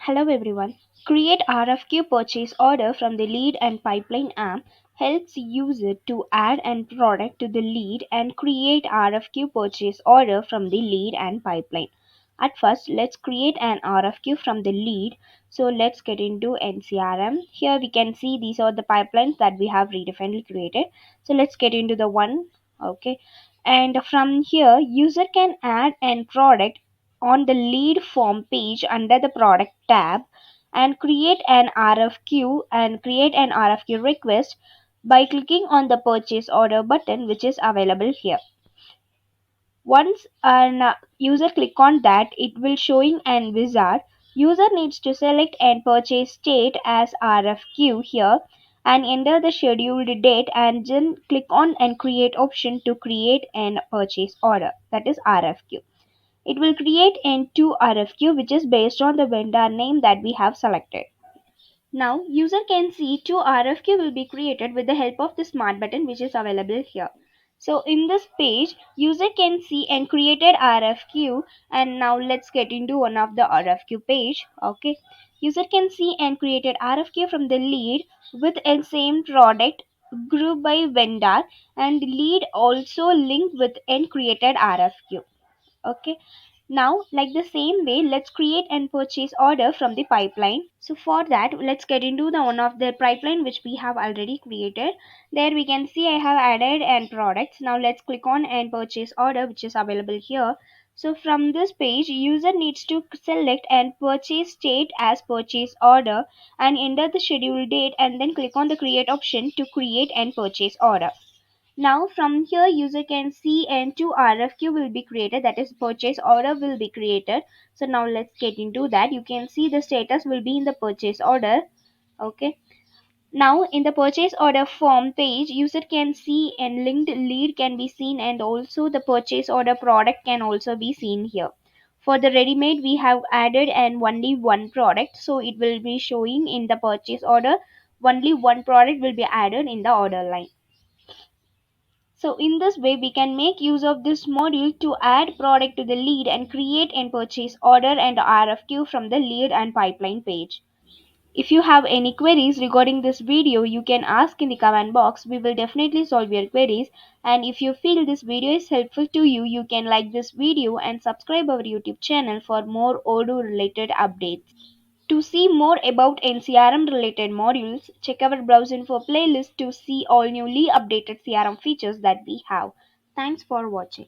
Hello everyone. Create RFQ purchase order from the lead and pipeline app helps user to add an product to the lead and create RFQ purchase order from the lead and pipeline. At first, let's create an RFQ from the lead. So let's get into NCRM. Here we can see these are the pipelines that we have redefinedly created. So let's get into the one. Okay. And from here, user can add an product on the lead form page under the product tab and create an RFQ request by clicking on the purchase order button which is available here. Once an user click on that, it will showing an wizard. User needs to select and purchase state as RFQ here and enter the scheduled date and then click on and create option to create an purchase order, that is RFQ. It will create an two RFQ which is based on the vendor name that we have selected. Now user can see two RFQ will be created with the help of the smart button which is available here. So in this page user can see and created RFQ, and now let's get into one of the RFQ page. Okay. User can see and created RFQ from the lead with a same product group by vendor and lead also linked with and created RFQ. Okay. Now like the same way, let's create and purchase order from the pipeline. So for that, let's get into the one of the pipeline which we have already created. There we can see I have added and products. Now let's click on and purchase order which is available here. So from this page, user needs to select and purchase state as purchase order and enter the schedule date and then click on the create option to create and purchase order. Now from here user can see and two RFQ will be created, that is purchase order will be created. So now let's get into that. You can see the status will be in the purchase order. Okay. Now in the purchase order form page user can see and linked lead can be seen and also the purchase order product can also be seen here. For the ready made we have added and only one product, so it will be showing in the purchase order only one product will be added in the order line. So in this way, we can make use of this module to add product to the lead and create and purchase order and RFQ from the lead and pipeline page. If you have any queries regarding this video, you can ask in the comment box. We will definitely solve your queries. And if you feel this video is helpful to you, you can like this video and subscribe our YouTube channel for more Odoo related updates. To see more about NCRM related modules, check our BrowseInfo playlist to see all newly updated CRM features that we have. Thanks for watching.